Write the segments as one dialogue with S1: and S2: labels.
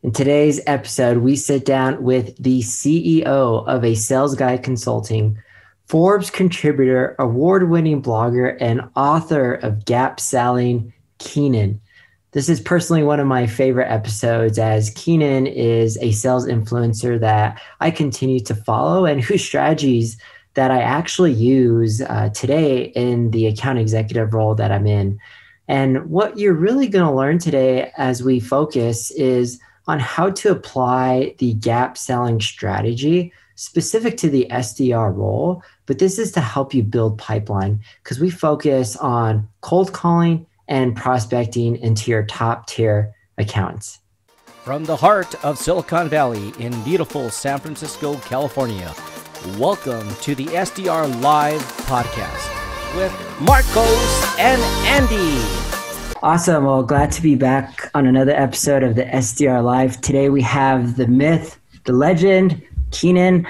S1: In today's episode, we sit down with the CEO of a Sales Guide Consulting, Forbes Contributor, award-winning blogger, and author of Gap Selling, Keenan. This is personally one of my favorite episodes, as Keenan is a sales influencer that I continue to follow and whose strategies that I actually use today in the account executive role that I'm in. And what you're really going to learn today as we focus is on how to apply the gap selling strategy specific to the SDR role. But this is to help you build pipeline, because we focus on cold calling and prospecting into your top tier accounts.
S2: From the heart of Silicon Valley in beautiful San Francisco, California, welcome to the SDR Live podcast with Marcos and Andy.
S1: Awesome. Well, glad to be back on another episode of the SDR Live. Today we have the myth, the legend, Keenan.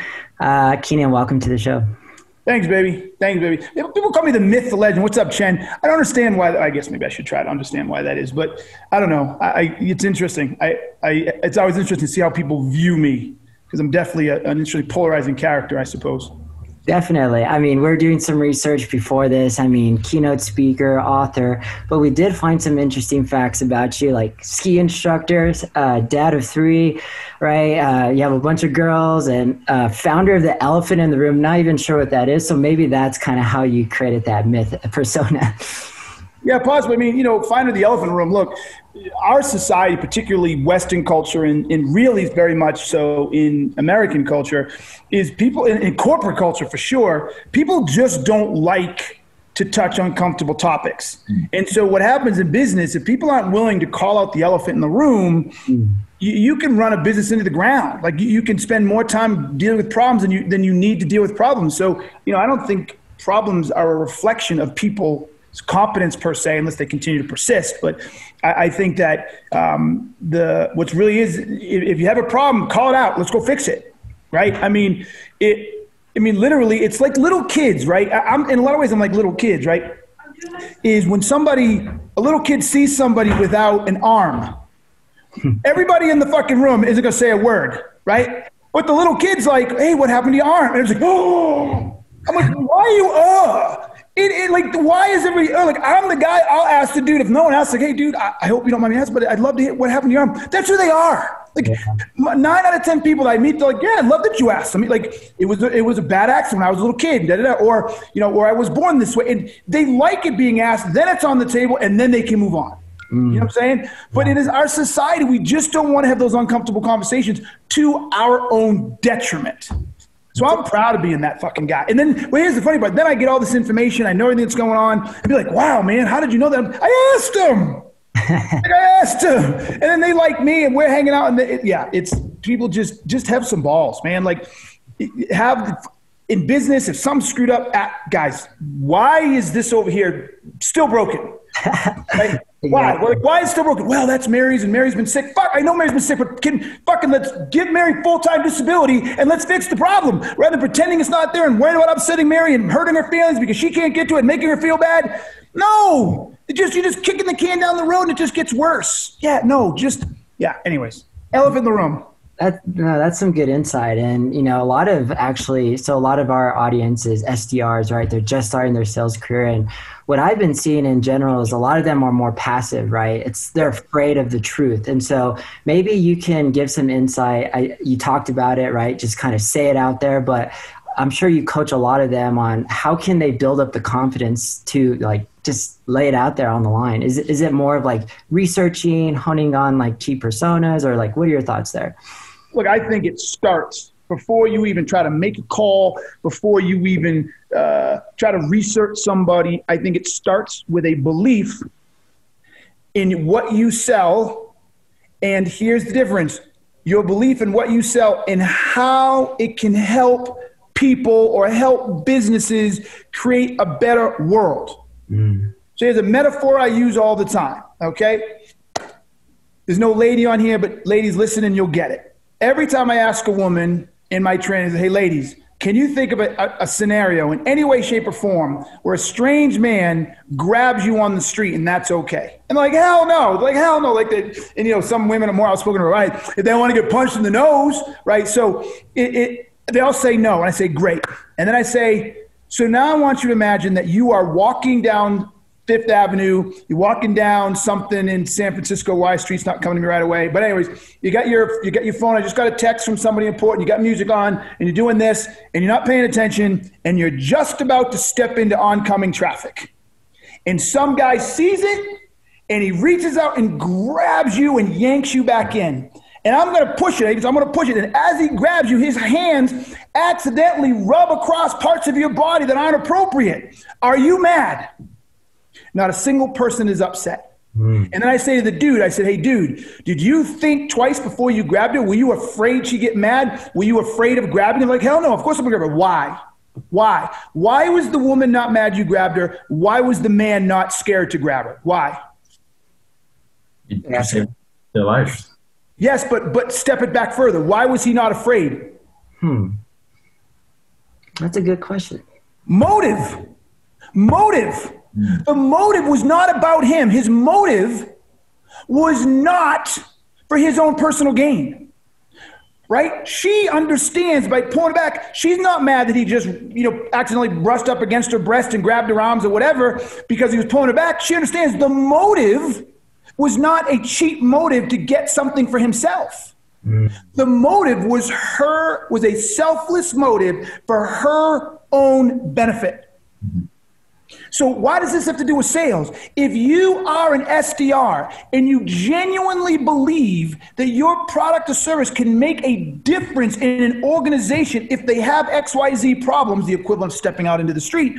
S1: Keenan, welcome to the show.
S3: Thanks, baby. Thanks, baby. People call me the myth, the legend. What's up, Chen? I don't understand why. I guess maybe I should try to understand why that is, but I don't know. It's interesting. It's always interesting to see how people view me, because I'm definitely an interesting polarizing character, I suppose.
S1: Definitely. I mean, we're doing some research before this. I mean, Keynote Speaker, author, but we did find some interesting facts about you, like ski instructors, dad of three, right? You have a bunch of girls, and founder of the elephant in the room. Not even sure what that is. So maybe that's kind of how you created that myth persona.
S3: Yeah, possibly. I mean, founder of the elephant in the room. Look, our society, particularly Western culture, and really very much so in American culture, is people in corporate culture for sure. People just don't like to touch uncomfortable topics. And so what happens in business, if people aren't willing to call out the elephant in the room, you can run a business into the ground. Like you can spend more time dealing with problems than you need to deal with problems. So, I don't think problems are a reflection of people's competence per se, unless they continue to persist. But I think that what's really is, if you have a problem, call it out. Let's go fix it, right? I mean, literally, it's like little kids, right? In a lot of ways, I'm like little kids, right? Is when a little kid sees somebody without an arm, everybody in the fucking room isn't gonna say a word, right? But the little kid's like, hey, what happened to your arm? And it's like, oh, I'm like, why are you, why is everybody, I'm the guy, I'll ask the dude, if no one asks, like, hey dude, I hope you don't mind me asking, but I'd love to hear what happened to your arm. That's who they are. 9 out of 10 people that I meet, they're like, yeah, I'd love that you asked. I mean, it was a bad accident when I was a little kid, or I was born this way. And they like it being asked, then it's on the table, and then they can move on. You know what I'm saying? But it is our society, we just don't want to have those uncomfortable conversations to our own detriment. So I'm proud of being that fucking guy. And then, here's the funny part. Then I get all this information. I know everything that's going on. I'd be like, wow, man, how did you know that? I asked him. I asked him. And then they like me, and we're hanging out. And it's people just have some balls, man. In business, if something screwed up, guys, why is this over here still broken? Right? Why? Why is it still broken? Well, that's Mary's, and Mary's been sick. Fuck, I know Mary's been sick, but let's give Mary full-time disability and let's fix the problem, rather than pretending it's not there and worrying about upsetting Mary and hurting her feelings because she can't get to it and making her feel bad. No, you're just kicking the can down the road and it just gets worse. Anyways, elephant in the room.
S1: That's some good insight. And, a lot of our audience is SDRs, right? They're just starting their sales career. And what I've been seeing in general is a lot of them are more passive, right? They're afraid of the truth. And so maybe you can give some insight. You talked about it, right? Just kind of say it out there, but I'm sure you coach a lot of them on how can they build up the confidence to just lay it out there on the line. Is it more of researching, honing on key personas, or what are your thoughts there?
S3: Look, I think it starts before you even try to make a call, before you even try to research somebody. I think it starts with a belief in what you sell. And here's the difference. Your belief in what you sell and how it can help people or help businesses create a better world. So here's a metaphor I use all the time, okay? There's no lady on here, but ladies, listen and you'll get it. Every time I ask a woman in my training, hey, ladies, can you think of a scenario in any way, shape, or form where a strange man grabs you on the street and that's okay? And they're like, hell no. They're like, hell no. Like, and some women are more outspoken, right? If they want to get punched in the nose, right? So they all say no. And I say, great. And then I say, so now I want you to imagine that you are walking down Fifth Avenue, you're walking down something in San Francisco. Y Street's not coming to me right away. But anyways, you got your phone. I just got a text from somebody important. You got music on and you're doing this and you're not paying attention and you're just about to step into oncoming traffic. And some guy sees it and he reaches out and grabs you and yanks you back in. And I'm going to push it. I'm going to push it. And as he grabs you, his hands accidentally rub across parts of your body that aren't appropriate. Are you mad? Not a single person is upset. And then I say to the dude, I said, hey, dude, did you think twice before you grabbed her? Were you afraid she'd get mad? Were you afraid of grabbing her? Like, hell no, of course I'm going to grab her. Why? Why? Why was the woman not mad you grabbed her? Why was the man not scared to grab her? Why?
S4: You saved their life.
S3: Yes, but step it back further. Why was he not afraid?
S1: That's a good question.
S3: Motive. The motive was not about him. His motive was not for his own personal gain, right? She understands by pulling it back. She's not mad that he just, accidentally brushed up against her breast and grabbed her arms or whatever because he was pulling it back. She understands the motive was not a cheap motive to get something for himself. The motive was a selfless motive for her own benefit. So why does this have to do with sales? If you are an SDR and you genuinely believe that your product or service can make a difference in an organization if they have XYZ problems, the equivalent of stepping out into the street,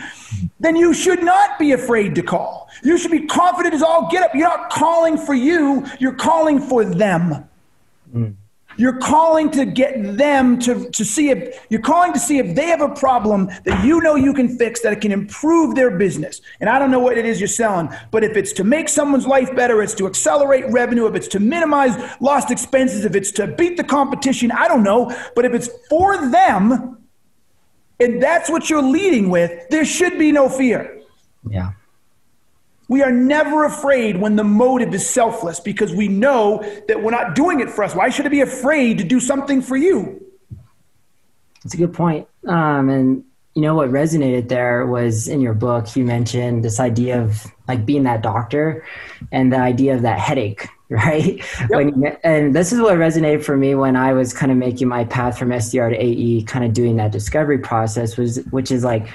S3: then you should not be afraid to call. You should be confident as all get up. You're not calling for you, you're calling for them. You're calling to get them to see if they have a problem that you can fix, that it can improve their business. And I don't know what it is you're selling, but if it's to make someone's life better, it's to accelerate revenue, if it's to minimize lost expenses, if it's to beat the competition, I don't know. But if it's for them, and that's what you're leading with, there should be no fear.
S1: Yeah.
S3: We are never afraid when the motive is selfless because we know that we're not doing it for us. Why should I be afraid to do something for you?
S1: That's a good point. And what resonated there was in your book, you mentioned this idea of like being that doctor and the idea of that headache, right? Yep. And this is what resonated for me when I was kind of making my path from SDR to AE, kind of doing that discovery process, which is like,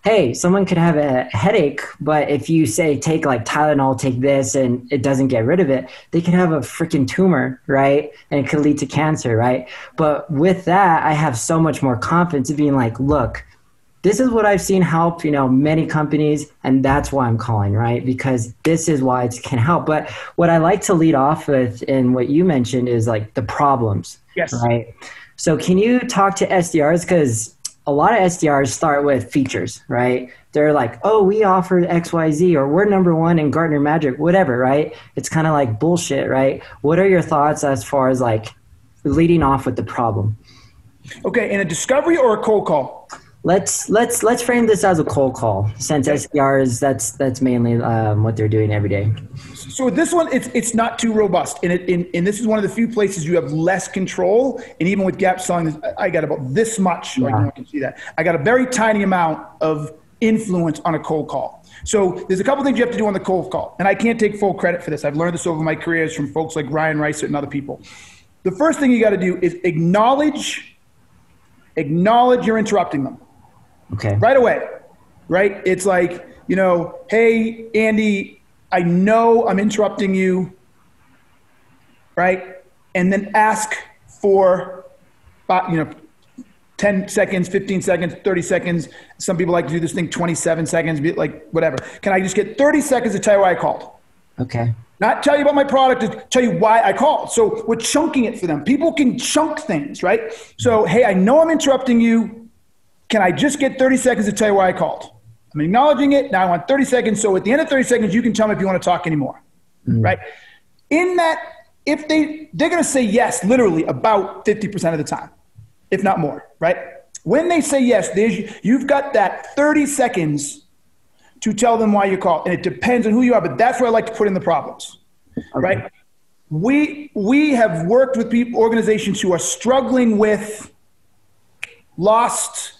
S1: hey, someone could have a headache, but if you say, take like Tylenol, take this, and it doesn't get rid of it, they could have a freaking tumor, right? And it could lead to cancer, right? But with that, I have so much more confidence of being like, look, this is what I've seen help, many companies, and that's why I'm calling, right? Because this is why it can help. But what I like to lead off with, and what you mentioned, is like the problems,
S3: yes,
S1: right? So can you talk to SDRs? Because a lot of SDRs start with features, right? They're like, oh, we offer XYZ, or we're number one in Gartner Magic, whatever, right? It's kind of like bullshit, right? What are your thoughts as far as like leading off with the problem?
S3: Okay, in a discovery or a cold call?
S1: Let's frame this as a cold call, since SDRs, that's mainly what they're doing every day.
S3: So with this one, it's not too robust, and this is one of the few places you have less control. And even with gap selling, I got about this much. Yeah. Like you can see that I got a very tiny amount of influence on a cold call. So there's a couple things you have to do on the cold call, and I can't take full credit for this. I've learned this over my careers from folks like Ryan Rice and other people. The first thing you got to do is acknowledge you're interrupting them.
S1: Okay.
S3: Right away, right? It's like, hey, Andy, I know I'm interrupting you, right? And then ask for, 10 seconds, 15 seconds, 30 seconds. Some people like to do this thing, 27 seconds, like whatever. Can I just get 30 seconds to tell you why I called?
S1: Okay.
S3: Not tell you about my product, to tell you why I called. So we're chunking it for them. People can chunk things, right? So, hey, I know I'm interrupting you. Can I just get 30 seconds to tell you why I called? I'm acknowledging it. Now I want 30 seconds. So at the end of 30 seconds, you can tell me if you want to talk anymore, right? In that, if they're going to say yes, literally about 50% of the time, if not more, right? When they say yes, you've got that 30 seconds to tell them why you call. And it depends on who you are, but that's where I like to put in the problems, right? We have worked with organizations who are struggling with lost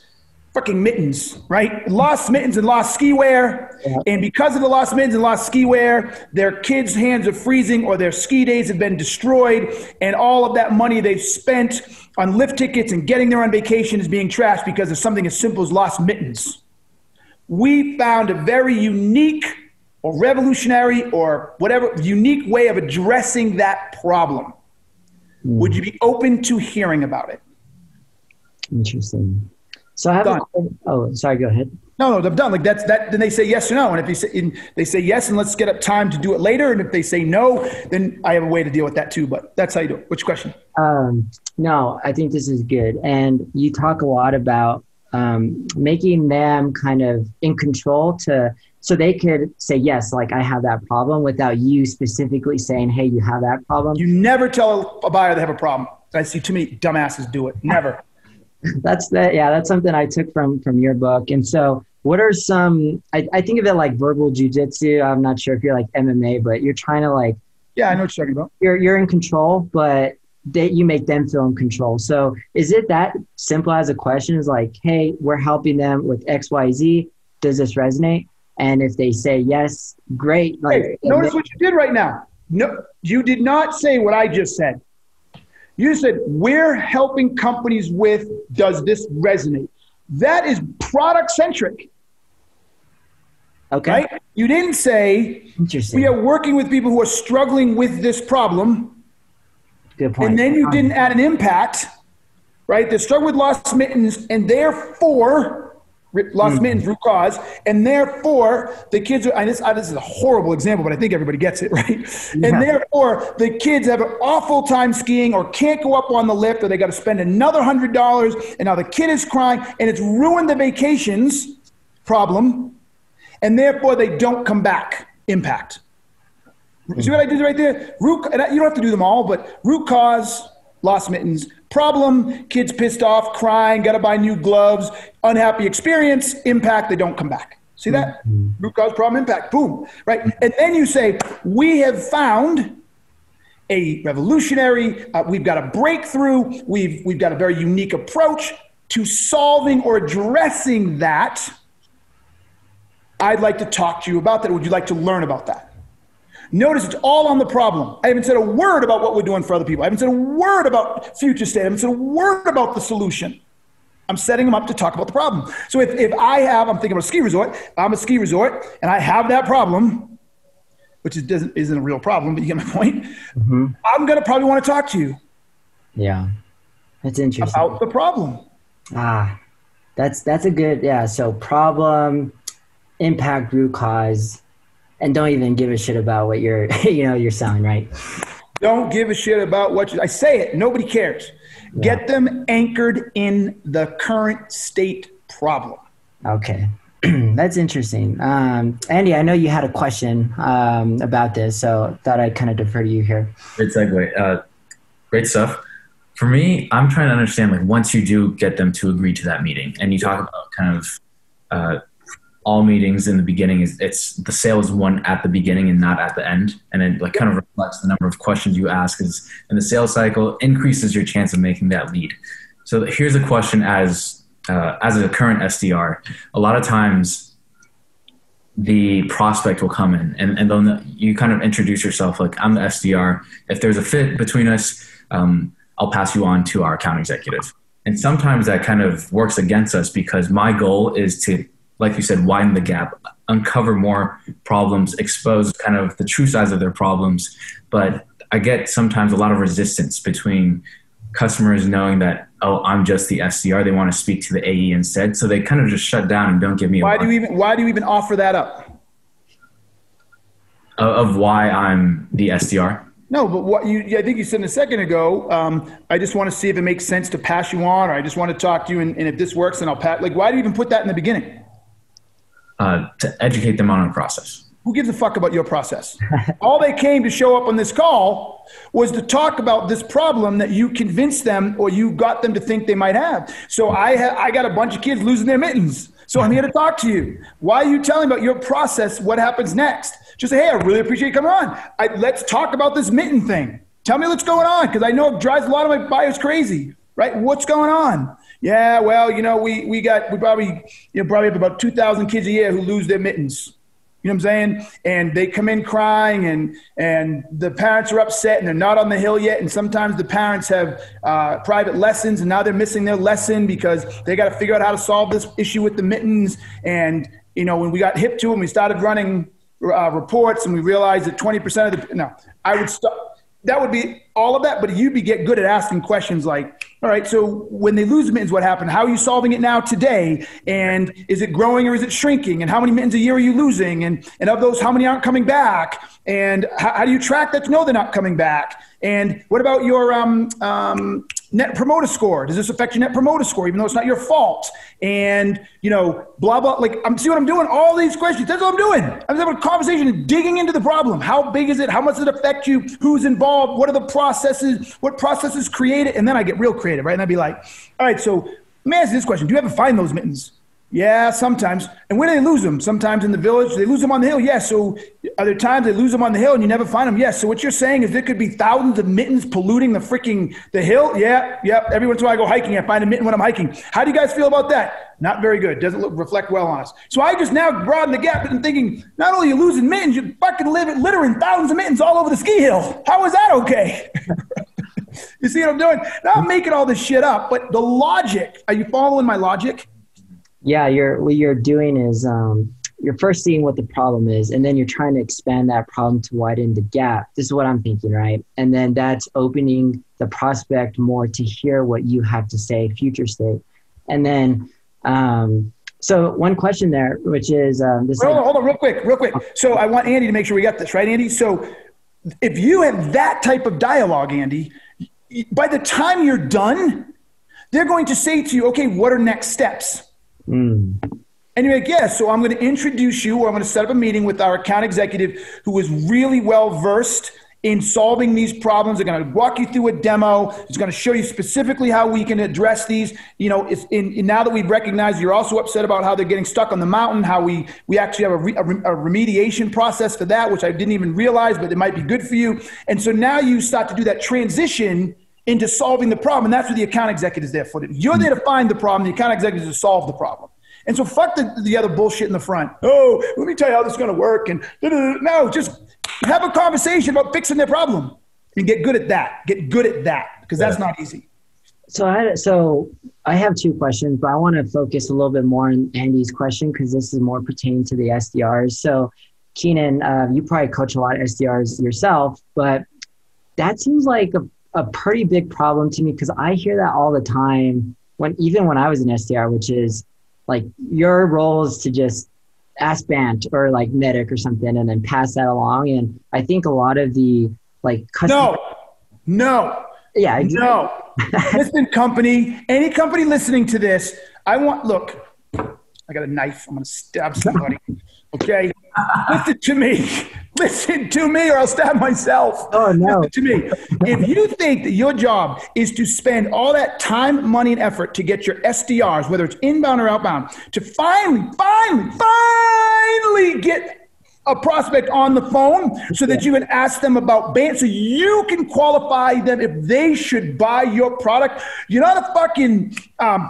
S3: fucking mittens, right? Lost mittens and lost ski wear. Yeah. And because of the lost mittens and lost ski wear, their kids' hands are freezing or their ski days have been destroyed. And all of that money they've spent on lift tickets and getting there on vacation is being trashed because of something as simple as lost mittens. We found a very unique or revolutionary or whatever unique way of addressing that problem. Would you be open to hearing about it?
S1: Interesting. So I have oh, sorry, go ahead.
S3: No, I'm done. Like that's that. Then they say yes or no. And if they say yes, and let's get up time to do it later. And if they say no, then I have a way to deal with that too. But that's how you do it. Which question?
S1: No, I think this is good. And you talk a lot about making them kind of in control so they could say, yes, like I have that problem without you specifically saying, hey, you have that problem.
S3: You never tell a buyer they have a problem. I see too many dumbasses do it. Never.
S1: That's something I took from your book. And so what are some, I think of it like verbal jujitsu. I'm not sure if you're like MMA, but you're trying to like,
S3: yeah, I know what you're talking about.
S1: You're in control, but you make them feel in control. So is it that simple as a question is like, hey, we're helping them with X, Y, Z. Does this resonate? And if they say yes, great. Like,
S3: hey, notice what you did right now. No, you did not say what I just said. You said, we're helping companies with, does this resonate? That is product centric.
S1: Okay.
S3: Right? You didn't say, we are working with people who are struggling with this problem.
S1: Good point.
S3: And then you didn't add an impact, right? They're struggling with lost mittens and therefore, lost mittens, root cause, and therefore the kids are, this is a horrible example, but I think everybody gets it, right? Yeah. And therefore the kids have an awful time skiing or can't go up on the lift or they got to spend another $100 and now the kid is crying and it's ruined the vacations problem and therefore they don't come back. Impact. See what I did right there? You don't have to do them all, but root cause, lost mittens. Problem, kids pissed off, crying, got to buy new gloves, unhappy experience, impact, they don't come back. See that? Root cause, problem, impact, boom, right? And then you say, we have found a revolutionary, we've got a breakthrough, we've got a very unique approach to solving or addressing that. I'd like to talk to you about that. Would you like to learn about that? Notice it's all on the problem. I haven't said a word about what we're doing for other people. I haven't said a word about future state. I haven't said a word about the solution. I'm setting them up to talk about the problem. So if I'm thinking about a ski resort, I'm a ski resort, and I have that problem, which isn't a real problem, but you get my point. Mm-hmm. I'm going to probably want to talk to you.
S1: Yeah, that's interesting.
S3: About the problem.
S1: That's a good, yeah. So problem, impact, root cause. And don't even give a shit about what you're selling, right?
S3: Don't give a shit about I say it. Nobody cares. Yeah. Get them anchored in the current state problem.
S1: Okay. That's interesting. Andy, I know you had a question about this, so thought I'd kind of defer to you here.
S4: Great segue. Great stuff. For me, I'm trying to understand, like, once you do get them to agree to that meeting, and you talk about kind of all meetings in the beginning it's the sale is won at the beginning and not at the end. And it like kind of reflects the number of questions you ask is in the sales cycle increases your chance of making that lead. So here's a question as a current SDR, a lot of times the prospect will come in and then you kind of introduce yourself like, I'm the SDR. If there's a fit between us, I'll pass you on to our account executive. And sometimes that kind of works against us because my goal is to, like you said, widen the gap, uncover more problems, expose kind of the true size of their problems. But I get sometimes a lot of resistance between customers knowing that, oh, I'm just the SDR. They want to speak to the AE instead. So they kind of just shut down and don't give me
S3: why do you even offer that up?
S4: Of why I'm the SDR?
S3: No, but I think you said a second ago, I just want to see if it makes sense to pass you on, or I just want to talk to you, and if this works, then I'll pass. Like, why do you even put that in the beginning?
S4: To educate them on our process.
S3: Who gives a fuck about your process? All they came to show up on this call was to talk about this problem that you convinced them or you got them to think they might have. So I got a bunch of kids losing their mittens. So I'm here to talk to you. Why are you telling about your process? What happens next? Just say, hey, I really appreciate you coming on. Let's talk about this mitten thing. Tell me what's going on, because I know it drives a lot of my buyers crazy, right? What's going on? Yeah, well, we probably have about 2,000 kids a year who lose their mittens. You know what I'm saying? And they come in crying and the parents are upset and they're not on the hill yet. And sometimes the parents have private lessons and now they're missing their lesson because they got to figure out how to solve this issue with the mittens. And, when we got hip to them, we started running reports and we realized that 20% of I would stop. That would be all of that, but you'd get good at asking questions like, all right, so when they lose mittens, what happened? How are you solving it now today? And is it growing or is it shrinking? And how many mittens a year are you losing? And of those, how many aren't coming back? And how do you track that to know they're not coming back? And what about your net promoter score? Does this affect your net promoter score, even though it's not your fault? And, blah, blah, see what I'm doing? All these questions, that's what I'm doing. I'm having a conversation and digging into the problem. How big is it? How much does it affect you? Who's involved? What are the processes? What processes create it? And then I get real creative, right? And I'd be like, all right, so let me ask you this question. Do you ever find those mittens? Yeah, sometimes. And where do they lose them? Sometimes in the village. They lose them on the hill. Yeah. So are there times they lose them on the hill and you never find them? Yes. So what you're saying is there could be thousands of mittens polluting the hill? Yeah. Yep. Every once in a while I go hiking. I find a mitten when I'm hiking. How do you guys feel about that? Not very good. Doesn't reflect well on us. So I just now broaden the gap and thinking, not only are you losing mittens, you're fucking littering thousands of mittens all over the ski hill. How is that okay? You see what I'm doing? Now I'm making all this shit up, but the logic, are you following my logic?
S1: Yeah, what you're doing is you're first seeing what the problem is, and then you're trying to expand that problem to widen the gap. This is what I'm thinking, right? And then that's opening the prospect more to hear what you have to say, future state. And then, so one question there, which is this.
S3: Hold on, real quick. So I want Andy to make sure we got this, right, Andy? So if you have that type of dialogue, Andy, by the time you're done, they're going to say to you, okay, what are next steps? And you're like, yeah, so I'm going to introduce you, or I'm going to set up a meeting with our account executive who is really well-versed in solving these problems. They're going to walk you through a demo. It's going to show you specifically how we can address these. Now that we've recognized you're also upset about how they're getting stuck on the mountain, how we actually have a remediation process for that, which I didn't even realize, but it might be good for you. And so now you start to do that transition into solving the problem. And that's what the account executive is there for. You're there to find the problem. The account executive is to solve the problem. And so fuck the other bullshit in the front. Oh, let me tell you how this is going to work. And no, just have a conversation about fixing their problem and get good at that. Get good at that, because that's not easy.
S1: So I have two questions, but I want to focus a little bit more on Andy's question because this is more pertaining to the SDRs. So Keenan, you probably coach a lot of SDRs yourself, but that seems like a pretty big problem to me, because I hear that all the time even when I was an SDR, which is like your role is to just ask Bant or like Medic or something and then pass that along. And I think a lot of the
S3: No. Yeah. Exactly. No. Listen, any company listening to this, I got a knife. I'm going to stab somebody. Okay. Listen to me or I'll stab myself.
S1: Oh, no.
S3: Listen to me. If you think that your job is to spend all that time, money, and effort to get your SDRs, whether it's inbound or outbound, to finally get a prospect on the phone so that you can ask them about Bant, so you can qualify them if they should buy your product. You're not a fucking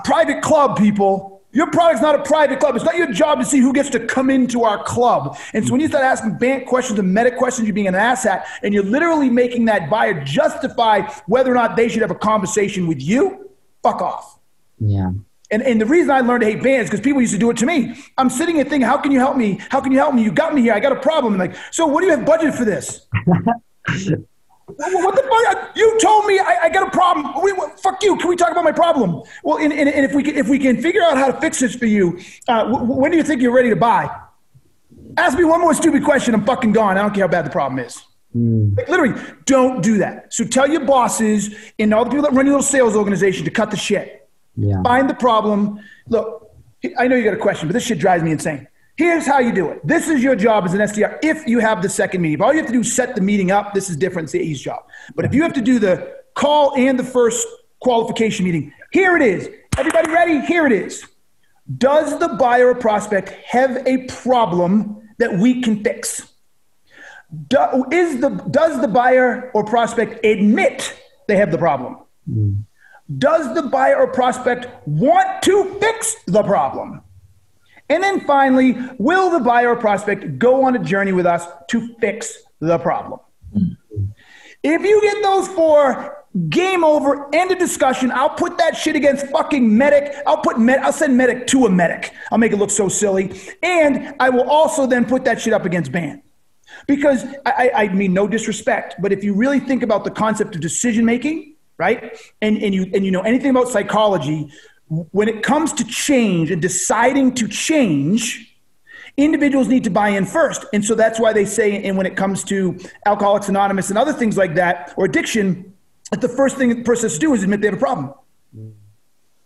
S3: private club, people. Your product's not a private club. It's not your job to see who gets to come into our club. And so when you start asking Bant questions and Medic questions, you're being an asshat, and you're literally making that buyer justify whether or not they should have a conversation with you. Fuck off.
S1: Yeah.
S3: And the reason I learned to hate Bant is because people used to do it to me. I'm sitting here thinking, how can you help me? How can you help me? You got me here. I got a problem. And like, so what do you have budget for this? What the fuck? You told me I got a problem. Fuck you. Can we talk about my problem? Well, and if we can figure out how to fix this for you, when do you think you're ready to buy? Ask me one more stupid question. I'm fucking gone. I don't care how bad the problem is. Like, literally, don't do that. So tell your bosses and all the people that run your little sales organization to cut the shit.
S1: Yeah.
S3: Find the problem. Look, I know you got a question, but this shit drives me insane. Here's how you do it. This is your job as an SDR if you have the second meeting. If all you have to do is set the meeting up, this is different. It's the AE's job. But if you have to do the call and the first qualification meeting, here it is. Everybody ready? Here it is. Does the buyer or prospect have a problem that we can fix? Does the buyer or prospect admit they have the problem? Does the buyer or prospect want to fix the problem? And then finally, will the buyer or prospect go on a journey with us to fix the problem? If you get those four, game over, end of discussion. I'll put that shit against fucking medic. I'll send medic to a medic. I'll make it look so silly. And I will also then put that shit up against ban. Because I mean no disrespect, but if you really think about the concept of decision making, right? And you know anything about psychology, when it comes to change and deciding to change, individuals need to buy in first. And so that's why they say, and when it comes to Alcoholics Anonymous and other things like that, or addiction, that the first thing a person has to do is admit they have a problem.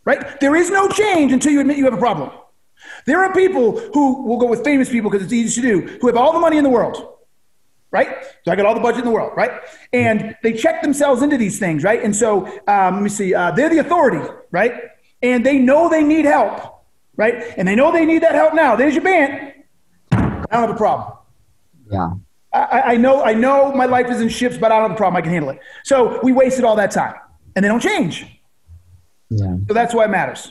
S3: Right? There is no change until you admit you have a problem. There are people who, we'll go with famous people because it's easy to do, who have all the money in the world. Right? So I got all the budget in the world, right? And they check themselves into these things, right? And so, let me see, they're the authority, right? And they know they need help, right? And they know they need that help now. There's your band. I don't have a problem.
S1: Yeah.
S3: I know my life is in shifts, but I don't have a problem. I can handle it. So we wasted all that time and they don't change.
S1: Yeah.
S3: So that's why it matters,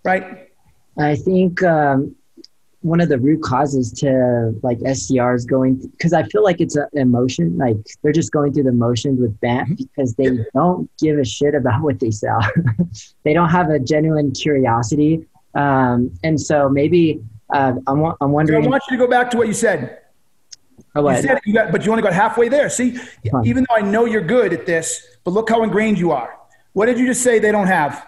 S3: right?
S1: I think one of the root causes to like SDRs going, because I feel like it's an emotion, like they're just going through the motions with BANT because they don't give a shit about what they sell. They don't have a genuine curiosity. And so maybe I'm wondering.
S3: So I want you to go back to what you said.
S1: Oh,
S3: you said it, but you only got halfway there. See, even though I know you're good at this, but look how ingrained you are. What did you just say they don't have?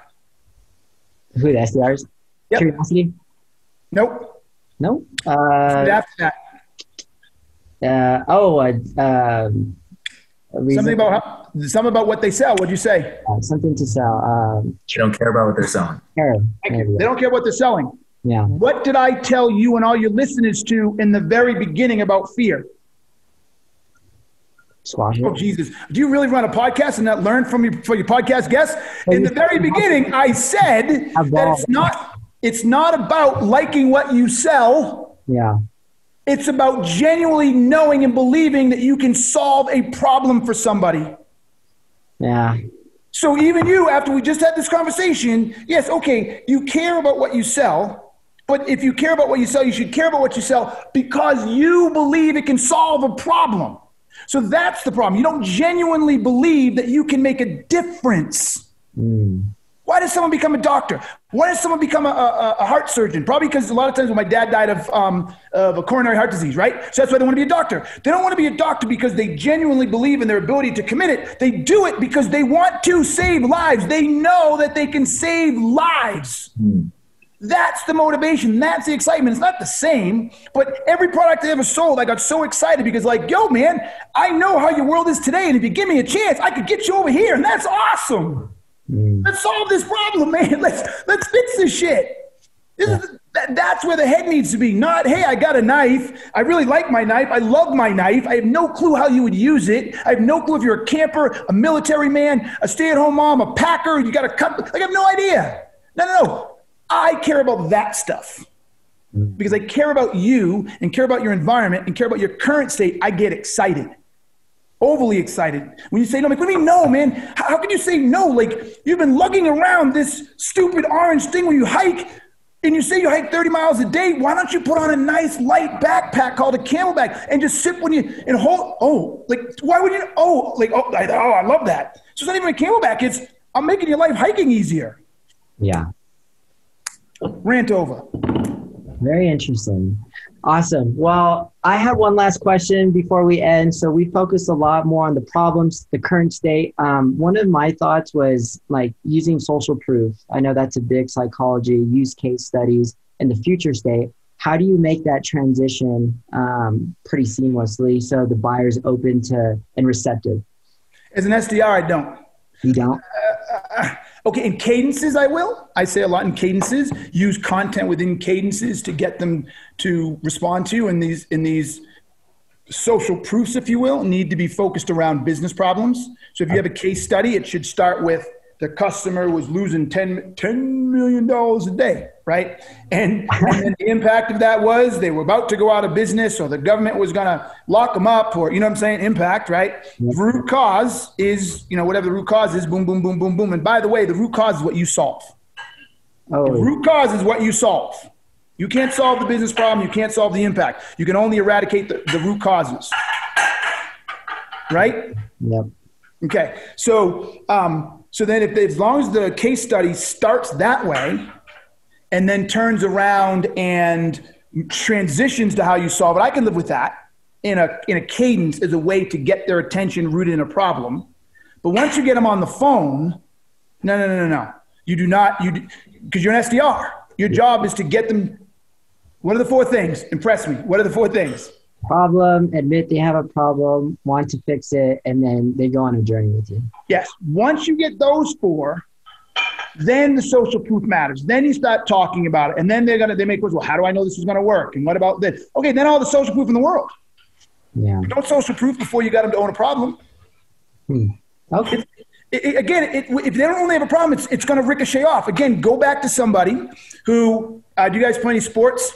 S1: Who, the SDRs?
S3: Yep.
S1: Curiosity?
S3: Nope.
S1: No.
S3: After that. Something about what they sell. What'd you say?
S1: Something to sell.
S4: They don't care about what they're selling.
S3: They don't care what they're selling.
S1: Yeah.
S3: What did I tell you and all your listeners to in the very beginning about fear?
S1: Squash it.
S3: Oh, Jesus. Do you really run a podcast and not learn from your podcast guests? In the very beginning, I said that it's not about liking what you sell.
S1: Yeah.
S3: It's about genuinely knowing and believing that you can solve a problem for somebody.
S1: Yeah.
S3: So even you, after we just had this conversation, yes, okay, you care about what you sell. But if you care about what you sell, you should care about what you sell because you believe it can solve a problem. So that's the problem. You don't genuinely believe that you can make a difference. Why does someone become a doctor? Why does someone become a heart surgeon? Probably because a lot of times when my dad died of a coronary heart disease, right? So that's why they want to be a doctor. They don't want to be a doctor because they genuinely believe in their ability to commit it. They do it because they want to save lives. They know that they can save lives. That's the motivation. That's the excitement. It's not the same, but every product I ever sold, I got so excited because like, yo, man, I know how your world is today. And if you give me a chance, I could get you over here. And that's awesome. Let's solve this problem, man. Let's fix this shit. That's where the head needs to be. Not, hey, I got a knife. I really like my knife. I love my knife. I have no clue how you would use it. I have no clue if you're a camper, a military man, a stay-at-home mom, a packer. You got to cut. Like, I have no idea. No. I care about that stuff because I care about you and care about your environment and care about your current state. I get excited, overly excited. When you say no, I'm like, what do you mean no, man? How can you say no? Like you've been lugging around this stupid orange thing when you hike and you say you hike 30 miles a day. Why don't you put on a nice light backpack called a Camelback and just sit when you and hold, why would you, I love that. So it's not even a Camelback. It's, I'm making your life hiking easier.
S1: Yeah.
S3: Rant over.
S1: Very interesting. Awesome. Well, I have one last question before we end. So we focused a lot more on the problems, the current state. One of my thoughts was like using social proof. I know that's a big psychology, use case studies, and the future state. How do you make that transition pretty seamlessly so the buyer's open to and receptive?
S3: As an SDR, I don't.
S1: You don't?
S3: Okay, in cadences, I say a lot in cadences. Use content within cadences to get them to respond to you. In these social proofs, if you will, need to be focused around business problems. So if you have a case study, it should start with the customer was losing $10 million a day, right? And then the impact of that was they were about to go out of business, or the government was going to lock them up, or, you know what I'm saying? Impact, right? The root cause is, whatever the root cause is, boom, boom, boom, boom, boom. And by the way, the root cause is what you solve.
S1: Oh.
S3: The root cause is what you solve. You can't solve the business problem. You can't solve the impact. You can only eradicate the root causes, right?
S1: Yep.
S3: Okay. So then as long as the case study starts that way and then turns around and transitions to how you solve it, I can live with that in a cadence as a way to get their attention rooted in a problem. But once you get them on the phone, no. You do not, because you're an SDR. Your job is to get them. What are the 4 things? Impress me. What are the 4 things?
S1: Problem, admit they have a problem, want to fix it, and then they go on a journey with you.
S3: Yes. Once you get those 4, then the social proof matters. Then you start talking about it. And then they make questions. Well, how do I know this is going to work? And what about this? Okay, then all the social proof in the world.
S1: Yeah.
S3: Don't social proof before you got them to own a problem.
S1: Okay.
S3: If they don't only have a problem, it's going to ricochet off. Again, go back to somebody who, do you guys play any sports?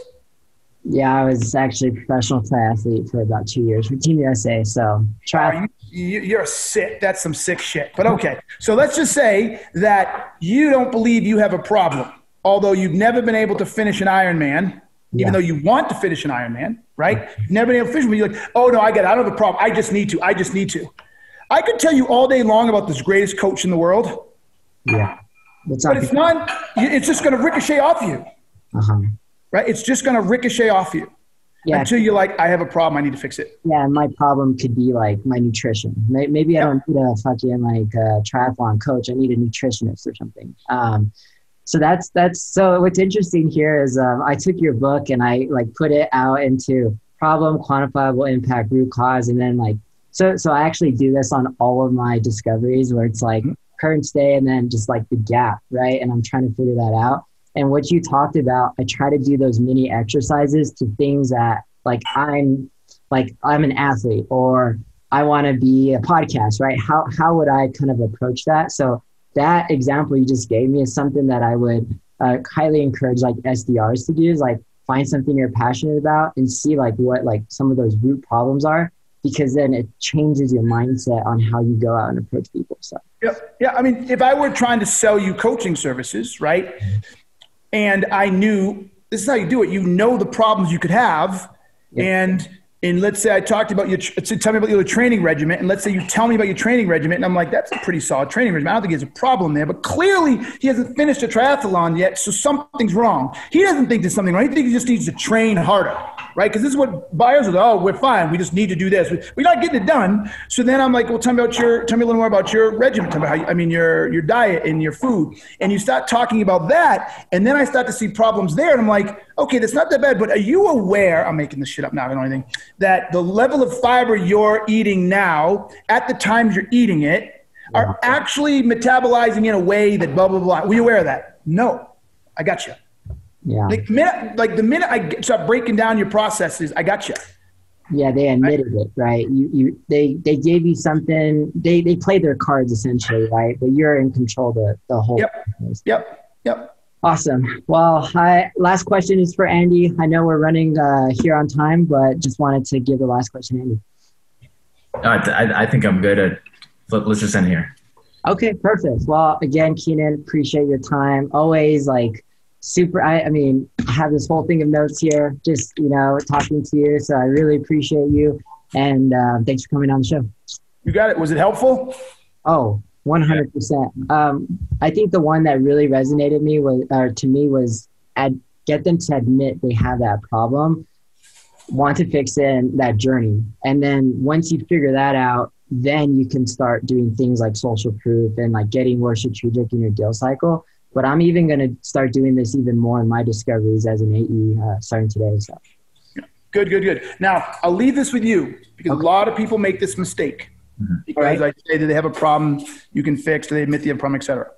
S1: Yeah, I was actually a professional triathlete for about 2 years for Team USA. So
S3: you're sick. That's some sick shit. But okay. So let's just say that you don't believe you have a problem, although you've never been able to finish an Ironman, even though you want to finish an Ironman, right? You've never been able to finish, but you're like, oh no, I get it. I don't have a problem. I just need to. I could tell you all day long about this greatest coach in the world.
S1: Yeah.
S3: But it's not, it's just going to ricochet off you.
S1: Uh-huh.
S3: Right? It's just going to ricochet off you until you're like, I have a problem. I need to fix it.
S1: Yeah. And my problem could be like my nutrition. Maybe I don't need a fucking triathlon coach. I need a nutritionist or something. So what's interesting here is I took your book and I put it out into problem, quantifiable, impact, root cause. And then so I actually do this on all of my discoveries where it's current state and then just the gap, right? And I'm trying to figure that out. And what you talked about, I try to do those mini exercises to things that I'm an athlete or I want to be a podcast, right? How would I kind of approach that? So that example you just gave me is something that I would highly encourage SDRs to do is find something you're passionate about and see what some of those root problems are, because then it changes your mindset on how you go out and approach people. So
S3: yeah. I mean, if I were trying to sell you coaching services, right? And I knew this is how you do it. You know the problems you could have. Yep. And let's say I talked about tell me about your training regimen. And let's say you tell me about your training regimen. And I'm like, that's a pretty solid training regimen. I don't think he has a problem there. But clearly he hasn't finished a triathlon yet. So something's wrong. He doesn't think there's something wrong. He thinks he just needs to train harder. Right? Because this is what buyers are like, oh, we're fine. We just need to do this. We're not getting it done. So then I'm like, well, tell me a little more about your regimen. Tell me your diet and your food. And you start talking about that. And then I start to see problems there. And I'm like, okay, that's not that bad. But are you aware, I'm making this shit up now, I don't know anything, that the level of fiber you're eating now at the times you're eating it are actually metabolizing in a way that blah, blah, blah. Were you aware of that? No. I got you.
S1: Yeah.
S3: The minute I start breaking down your processes, I got you.
S1: Yeah, they admitted it, right? They gave you something. They played their cards essentially, right? But you're in control of the whole.
S3: Yep.
S1: Awesome. Well, last question is for Andy. I know we're running here on time, but just wanted to give the last question, Andy.
S4: I think I'm good. Let's just end here.
S1: Okay, perfect. Well, again, Keenan, appreciate your time. Always super. I have this whole thing of notes here, just, talking to you. So I really appreciate you. And thanks for coming on the show.
S3: You got it. Was it helpful?
S1: Oh, 100%. I think the one that really resonated to me was get them to admit they have that problem, want to fix it, and that journey. And then once you figure that out, then you can start doing things like social proof and getting more strategic in your deal cycle. But I'm even going to start doing this even more in my discoveries as an AE starting today. So.
S3: Good. Now, I'll leave this with you because a lot of people make this mistake because I say that they have a problem you can fix, they admit they have a problem, etc.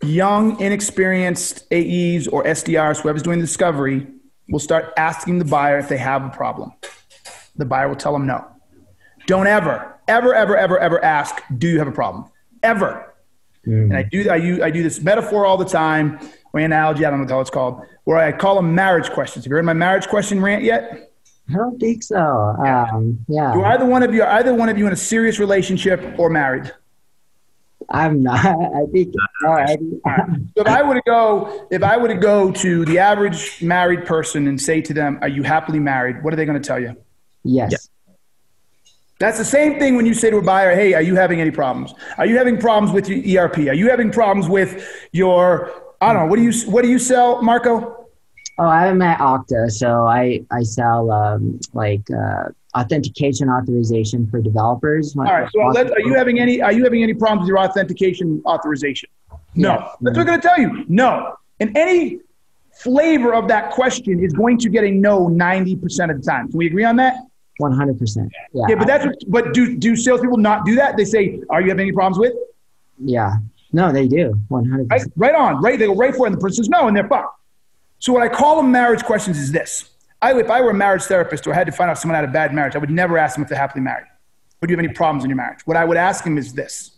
S3: young, inexperienced AEs or SDRs, whoever's doing the discovery, will start asking the buyer if they have a problem. The buyer will tell them no. Don't ever ask, do you have a problem? Ever. And I do this metaphor all the time, or analogy, I don't know what it's called, where I call them marriage questions. Have you heard my marriage question rant yet?
S1: I don't think so. Yeah.
S3: Do either one of you in a serious relationship or married?
S1: I'm not. I think.
S3: Right. So if I were to go to the average married person and say to them, "Are you happily married?" What are they going to tell you?
S1: Yes.
S4: Yeah.
S3: That's the same thing when you say to a buyer, "Hey, are you having any problems? Are you having problems with your ERP? Are you having problems with your, I don't know, what do you sell, Marco?"
S1: Oh, I'm at Okta, so I sell authentication authorization for developers.
S3: All right. So are you having any problems with your authentication authorization? No.
S1: Yeah.
S3: That's what I'm going to tell you. No. And any flavor of that question is going to get a no 90% of the time. Can we agree on that?
S1: 100%. Yeah.
S3: Yeah, but do salespeople not do that? They say, "Are you having any problems with?"
S1: Yeah. No, they do. 100%.
S3: Right on. Right. They go right for it, and the person says no, and they're fucked. So what I call them marriage questions is this. If I were a marriage therapist or had to find out someone had a bad marriage, I would never ask them if they're happily married. Or do you have any problems in your marriage? What I would ask them is this.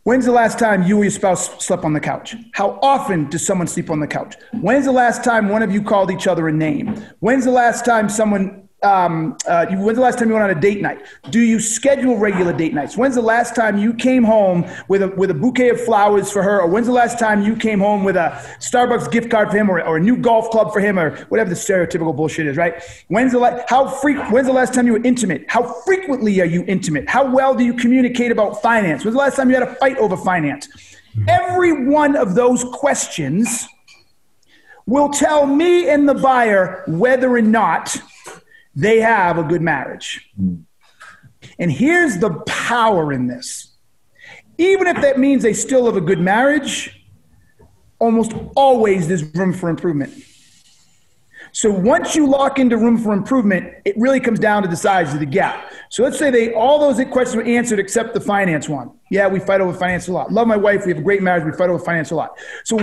S3: When's the last time you or your spouse slept on the couch? How often does someone sleep on the couch? When's the last time one of you called each other a name? When's the last time when's the last time you went on a date night? Do you schedule regular date nights? When's the last time you came home with a bouquet of flowers for her? Or when's the last time you came home with a Starbucks gift card for him or a new golf club for him or whatever the stereotypical bullshit is, right? When's the last time you were intimate? How frequently are you intimate? How well do you communicate about finance? When's the last time you had a fight over finance? Every one of those questions will tell me and the buyer whether or not they have a good marriage. And here's the power in this. Even if that means they still have a good marriage, almost always there's room for improvement. So once you lock into room for improvement, it really comes down to the size of the gap. So let's say all those questions were answered except the finance one. Yeah, we fight over finance a lot. Love my wife. We have a great marriage. We fight over finance a lot. So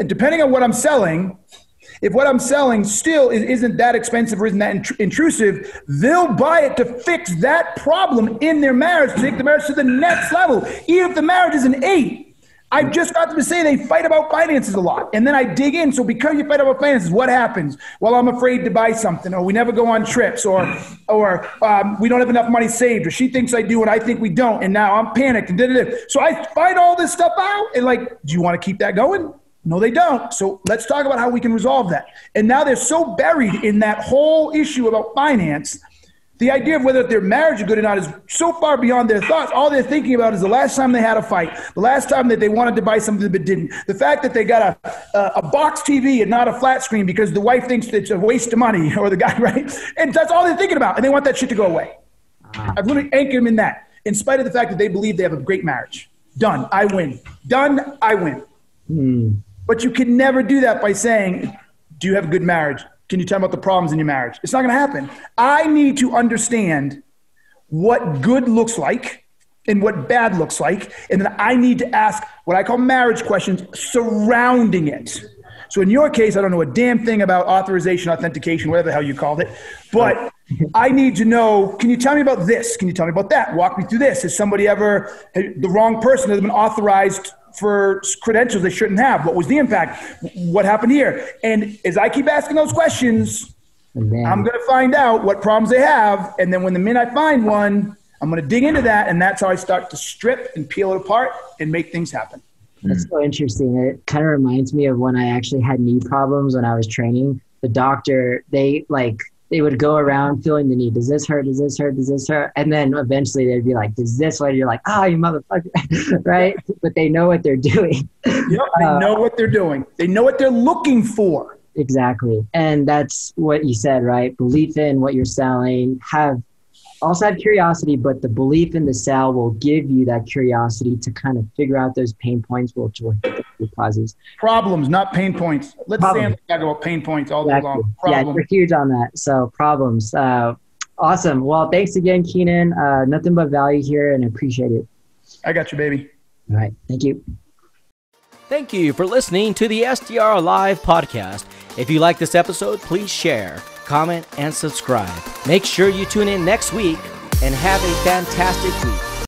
S3: depending on what I'm selling, if what I'm selling still isn't that expensive or isn't that intrusive, they'll buy it to fix that problem in their marriage, to take the marriage to the next level. Even if the marriage is an 8, I've just got them to say they fight about finances a lot. And then I dig in. So because you fight about finances, what happens? Well, I'm afraid to buy something, or we never go on trips, or we don't have enough money saved, or she thinks I do and I think we don't. And now I'm panicked. And So I find all this stuff out. And do you want to keep that going? No, they don't. So let's talk about how we can resolve that. And now they're so buried in that whole issue about finance. The idea of whether their marriage is good or not is so far beyond their thoughts. All they're thinking about is the last time they had a fight, the last time that they wanted to buy something but didn't, the fact that they got a box TV and not a flat screen because the wife thinks it's a waste of money, or the guy, right? And that's all they're thinking about. And they want that shit to go away. I've literally anchored them in that, in spite of the fact that they believe they have a great marriage. Done. I win. Done. I win. But you can never do that by saying, do you have a good marriage? Can you tell me about the problems in your marriage? It's not going to happen. I need to understand what good looks like and what bad looks like. And then I need to ask what I call marriage questions surrounding it. So in your case, I don't know a damn thing about authorization, authentication, whatever the hell you called it. But I need to know, can you tell me about this? Can you tell me about that? Walk me through this. Has somebody ever, the wrong person has been authorized for credentials they shouldn't have? What was the impact? What happened here? And as I keep asking those questions, I'm going to find out what problems they have. And then when the minute I find one, I'm going to dig into that. And that's how I start to strip and peel it apart and make things happen.
S1: That's so interesting. It kind of reminds me of when I actually had knee problems when I was training. The doctor, they would go around feeling the knee. Does this hurt? Does this hurt? Does this hurt? And then eventually they'd be like, does this hurt? You're like, you motherfucker, right? But they know what they're doing.
S3: Yep, they know what they're doing. They know what they're looking for.
S1: Exactly. And that's what you said, right? Belief in what you're selling, also have curiosity, but the belief in the sale will give you that curiosity to kind of figure out those pain points, which will hit the causes.
S3: Problems, not pain points. Let's talk about pain points all day long.
S1: Yeah, we're huge on that. So problems. Awesome. Well, thanks again, Keenan. Nothing but value here, and I appreciate it.
S3: I got you, baby.
S1: All right. Thank you.
S2: Thank you for listening to the SDR Live podcast. If you like this episode, please share, comment, and subscribe. Make sure you tune in next week and have a fantastic week.